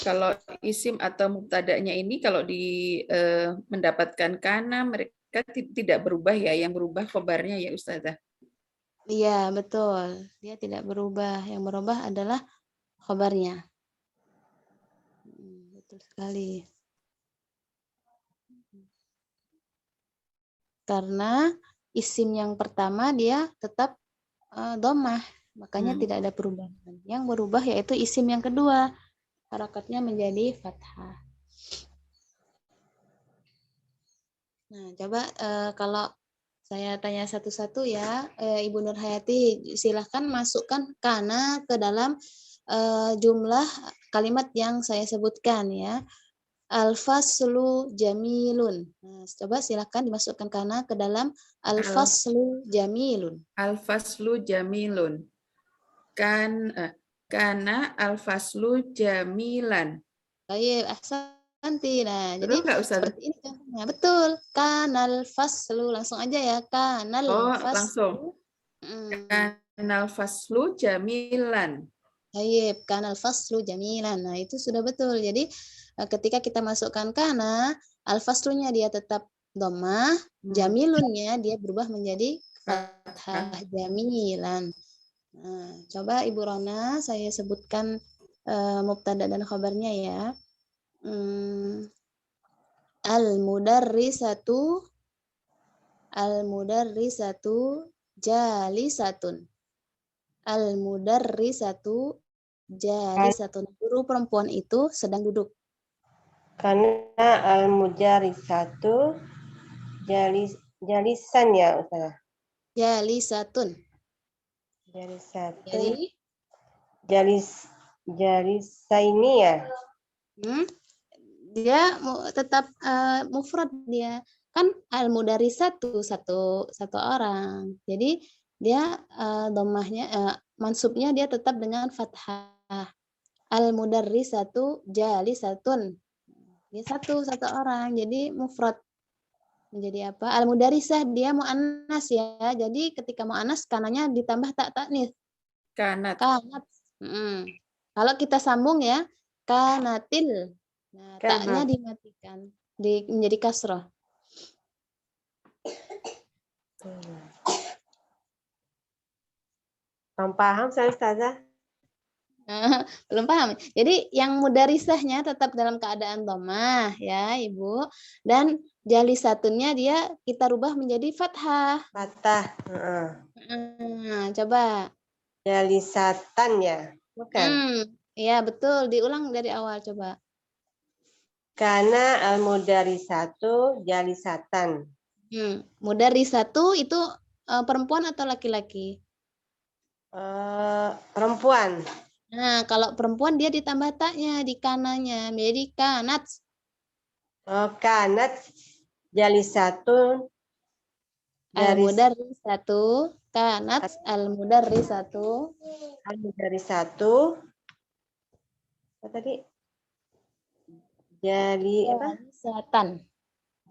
Kalau isim atau mubtada'nya ini kalau mendapatkan kana mereka tidak berubah ya, yang berubah khobarnya ya Ustazah. Iya, betul. Dia tidak berubah. Yang berubah adalah khabarnya. Betul sekali. Karena isim yang pertama dia tetap dhammah, makanya tidak ada perubahan. Yang berubah yaitu isim yang kedua, harakatnya menjadi fathah. Nah, coba kalau saya tanya satu-satu ya, Ibu Nur Hayati, silahkan masukkan kana ke dalam jumlah kalimat yang saya sebutkan ya. Al-faslu jamilun. Nah, coba silahkan dimasukkan kana ke dalam al-faslu jamilun. Al-faslu jamilun. Kana al-faslu jamilan. Baik, ahsanti. Nah, jadi Betul nggak Ustazah? seperti ini contohnya. Betul. Kanal faslu. Langsung aja ya. Kanal faslu. Langsung. Kanal faslu jamilan. Baik, kanal faslu jamilan. Nah, itu sudah betul. Jadi ketika kita masukkan kana, al-faslunya dia tetap dhammah, jamilunnya dia berubah menjadi fathah jamilan. Nah, coba Ibu Rona saya sebutkan mubtada dan khabarnya ya. Al-mudarrisatu jalisatun. Al-mudarrisatu jalisatun. Guru perempuan itu sedang duduk. Karena al-mujarrisatu jalisan ya Ustaz. Jalisatun. Jalisatun. Jadi Jalisaini ya. Dia tetap mufrad dia. Kan al-mudarrisatu satu orang. Jadi dia dhammahnya mansubnya dia tetap dengan fathah. Al-mudarrisatu jalisatun. Dia satu orang. Jadi mufrad. Menjadi apa? Al-mudarrisah dia muannas ya. Jadi ketika muannas kananya ditambah tak taknis. Kanat. Kalau kita sambung ya, kanatil. Nah, taknya dimatikan. Menjadi kasroh. Paham saya Ustazah? Belum paham. Jadi yang mudarisahnya tetap dalam keadaan dhammah ya, Ibu. Dan jalisatunnya dia kita rubah menjadi fathah. Fathah. Heeh. Coba. Jalisatan ya. Bukan. Ya betul. Diulang dari awal coba. Karena al-mudarisatu jalisatan. Mudarisatu itu perempuan atau laki-laki? Perempuan. Nah, kalau perempuan dia ditambah taknya di kanannya menjadi kanat. Kanat jalisatun Al-mudarrisatu kanat al-mudarrisatu al-mudarisatu. Apa tadi? jalisatan.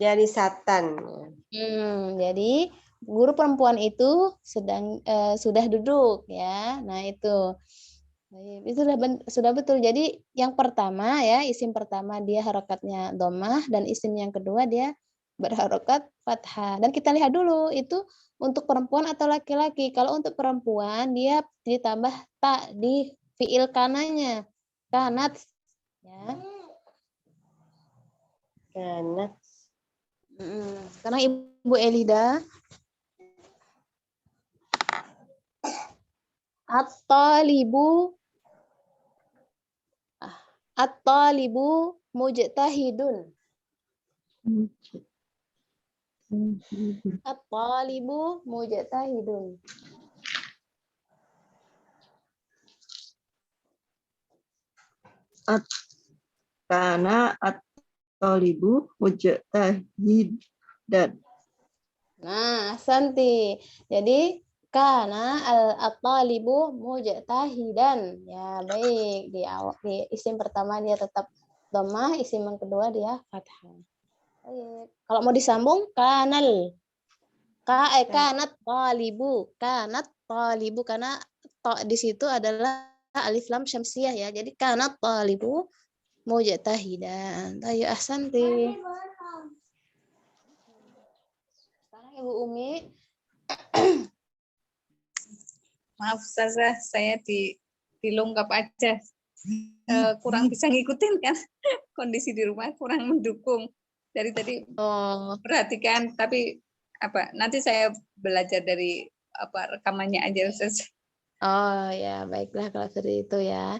Jalisatan. Jadi guru perempuan itu sudah duduk ya. Nah, itu. Itu sudah betul. Jadi yang pertama ya, isim pertama dia harokatnya dhammah dan isim yang kedua dia berharokat fathah. Dan kita lihat dulu itu untuk perempuan atau laki-laki. Kalau untuk perempuan dia ditambah tak di fiil kananya. Kanat ya. Kanat. Karena Ibu Elida At-talibu mujtahidun. At-talibu mujtahidun. Karena at-talibu mujtahidan. Nah, Santi. Jadi karena at-talibu mujtahidan. Ya, baik. Di isim pertama dia tetap dhammah, isim yang kedua dia fathah. Baik. Kalau mau disambung kanat talibu. Kanat talibu karena di situ adalah alif lam syamsiyah ya. Jadi kanat talibu mujtahidan. Ayo ahsanti. Sekarang Ibu Umi. Maaf Ustazah, saya dilengkap aja. Kurang bisa ngikutin kan. Kondisi di rumah kurang mendukung. Dari tadi perhatikan, tapi nanti saya belajar dari rekamannya aja Ustazah. Oh ya, baiklah kalau seperti itu ya.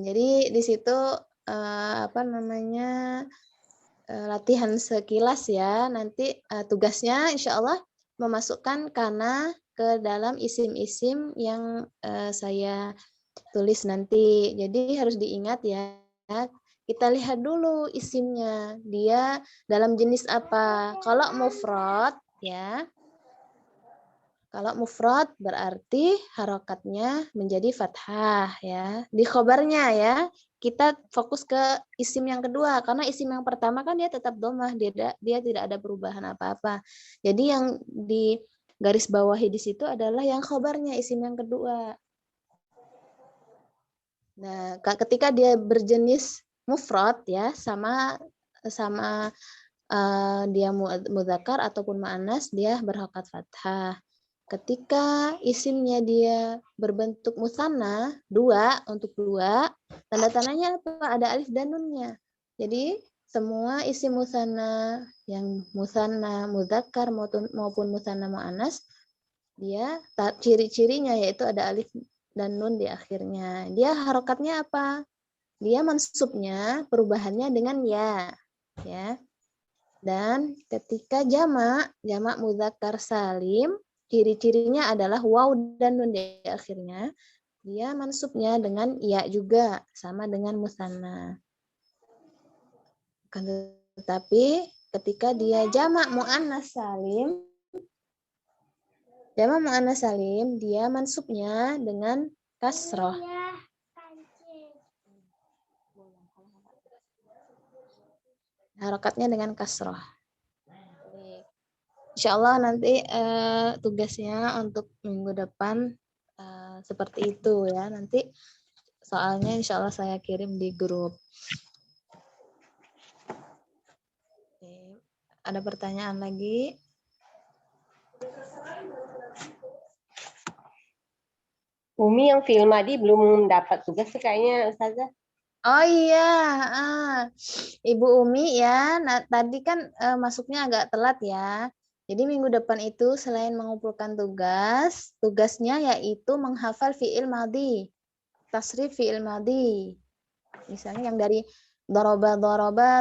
Jadi di situ latihan sekilas ya. Nanti tugasnya insya Allah memasukkan kana ke dalam isim-isim yang saya tulis nanti. Jadi harus diingat ya. Kita lihat dulu isimnya. Dia dalam jenis apa? Kalau mufrad ya. Kalau mufrad berarti harokatnya menjadi fathah ya. Di khobarnya ya, kita fokus ke isim yang kedua karena isim yang pertama kan dia tetap dhammah, dia tidak ada perubahan apa-apa. Jadi yang di garis bawahi di situ adalah yang khobarnya isim yang kedua. Nah, ketika dia berjenis mufrad ya sama dia mudzakkar ataupun muannas dia berharokat fathah. Ketika isimnya dia berbentuk musanna, untuk dua, tanda-tandanya apa? Ada alif dan nunnya. Jadi semua isim musanna yang musanna mudzakkar maupun musanna muannas, dia ciri-cirinya yaitu ada alif dan nun di akhirnya. Dia harokatnya apa? Dia mansubnya perubahannya dengan ya. Dan ketika jamak mudzakkar salim, ciri-cirinya adalah waw dan nun di akhirnya. Dia mansubnya dengan ya juga, sama dengan musanna. Tetapi ketika dia jamak muannas salim, dia mansubnya dengan kasroh. Harokatnya dengan kasroh. Insya Allah nanti tugasnya untuk minggu depan seperti itu ya. Nanti soalnya insya Allah saya kirim di grup. Oke. Ada pertanyaan lagi? Umi yang fi'il madi belum dapat tugas sih kayaknya Ustazah. Oh iya, Ibu Umi ya. Nah, tadi kan masuknya agak telat ya. Jadi minggu depan itu selain mengumpulkan tugas, tugasnya yaitu menghafal fi'il madhi, tasrif fi'il madhi. Misalnya yang dari doroba,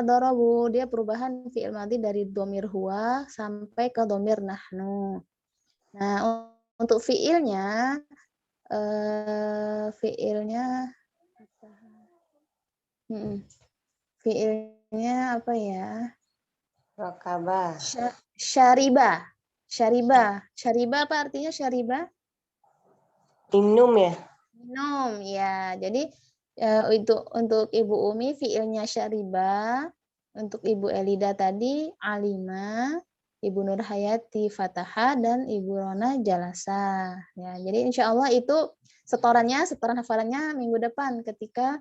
dorobu, dia perubahan fi'il madhi dari domir huwa sampai ke domir nahnu. Nah, untuk fi'ilnya, fi'ilnya apa ya? Rokabah. Syariba. Syariba apa artinya syariba? Minum ya. Minum ya. Jadi untuk Ibu Umi fiilnya syariba, untuk Ibu Elida tadi alima, Ibu Nur Hayati fataha, dan Ibu Rona jalasa. Ya, jadi insya Allah itu setoran hafalannya minggu depan ketika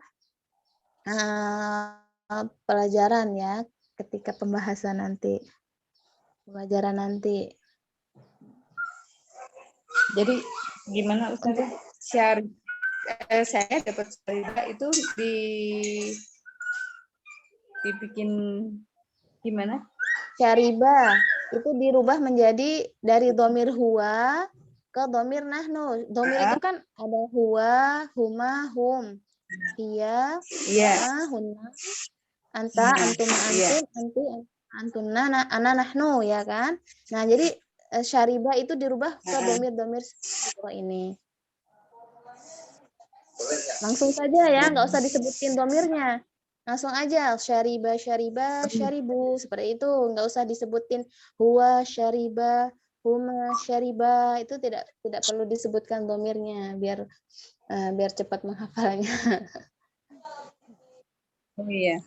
pelajaran ya, ketika pembahasan nanti. Pelajaran nanti. Jadi gimana Ustazah? Saya dapat syariah itu dibikin gimana? Syariba itu dirubah menjadi dari domir huwa ke domir nahnu. Domir itu kan ada huwa, huma, hum. Iya, hunna, anta, antuma, antun, anti, antunna, ana, nahnu, ya kan? Nah, jadi syariba itu dirubah ke domir-domir ini. Langsung saja ya, nggak usah disebutin domirnya. Langsung aja, syariba, syaribu, seperti itu. Nggak usah disebutin huwa, syariba, huma, syariba. Itu tidak perlu disebutkan domirnya, biar cepat menghafalnya. Oh iya.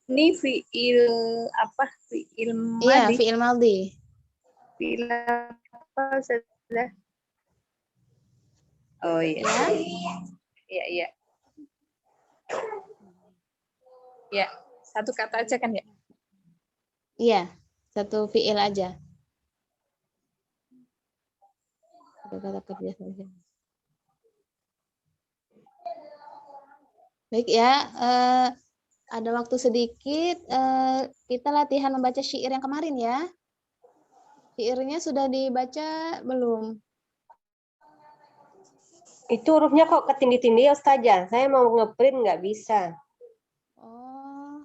Ini fi'il apa? Fi'il madi. Iya, fi'il madhi. Fi'il apa Ustazah? Oh iya. Iya. Ya, satu kata aja kan ya? Iya, satu fi'il aja. Satu kata kerja saja. Baik ya, ada waktu sedikit, kita latihan membaca syair yang kemarin ya. Syairnya sudah dibaca belum? Itu hurufnya kok ketindih-tindih ya Ustazah. Saya mau ngeprint nggak bisa. Oh,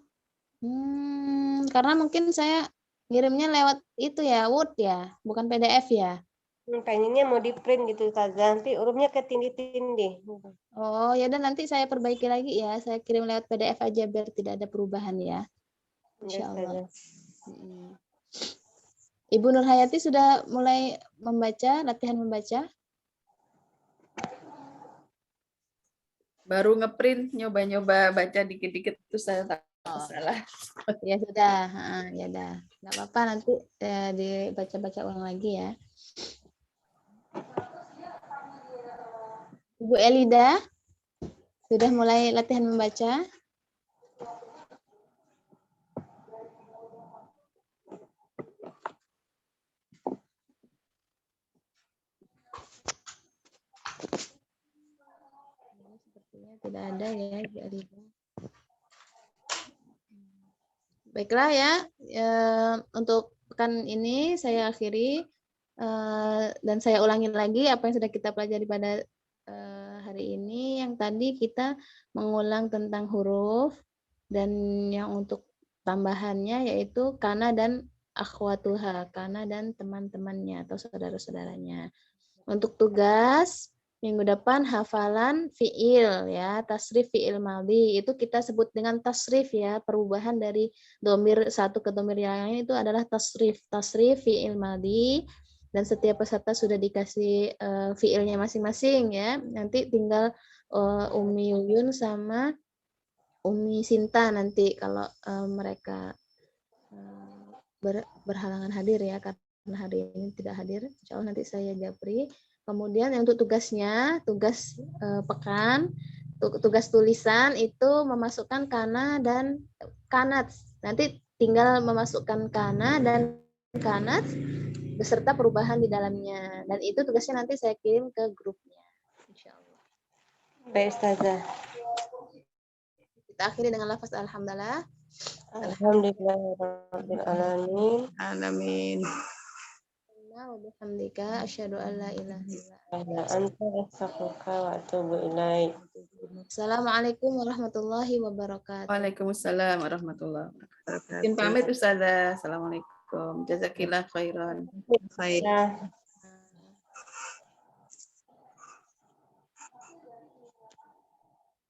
karena mungkin saya ngirimnya lewat itu ya, Word ya, bukan PDF ya. Pengennya mau di print gitu Ustazah. Nanti hurufnya ketindih-tindih. Oh, ya dan nanti saya perbaiki lagi ya. Saya kirim lewat PDF aja biar tidak ada perubahan ya. Insya Allah. Ibu Nur Hayati sudah mulai membaca, latihan membaca? Baru ngeprint, nyoba-nyoba baca dikit-dikit terus saya tak salah. Ya sudah, ya udah. Nggak apa-apa nanti dibaca-baca ulang lagi ya. Ibu Elida sudah mulai latihan membaca? Sepertinya tidak ada ya, Ibu Elida. Baiklah ya, untuk pekan ini saya akhiri dan saya ulangin lagi apa yang sudah kita pelajari pada hari ini. Yang tadi kita mengulang tentang huruf dan yang untuk tambahannya yaitu kana dan akhwatuha, kana dan teman-temannya atau saudara-saudaranya. Untuk tugas minggu depan hafalan fiil ya, tasrif fiil madhi itu kita sebut dengan tasrif ya, perubahan dari domir satu ke domir yang lain itu adalah tasrif fiil madhi, dan setiap peserta sudah dikasih fiilnya masing-masing ya. Nanti tinggal Umi Yuyun sama Umi Sinta nanti kalau mereka berhalangan hadir ya, karena hari ini tidak hadir. Insya Allah nanti saya japri. Kemudian untuk tugasnya, tugas pekan, tugas tulisan itu memasukkan kana dan kanat. Nanti tinggal memasukkan kana dan kanat beserta perubahan di dalamnya. Dan itu tugasnya nanti saya kirim ke grupnya. Insya Allah. Baik Ustazah. Kita akhiri dengan lafaz alhamdulillah. Alhamdulillahirabbil alamin. Amin. Wa bihamdika asyhadu an la ilaha illa Ana anta astaghfiruka wa atubu ilaik. Assalamualaikum warahmatullahi wabarakatuh. Waalaikumsalam warahmatullahi wabarakatuh. Izin pamit Ustazah. Assalamualaikum. Jazakillah khairan. Baik. Ya.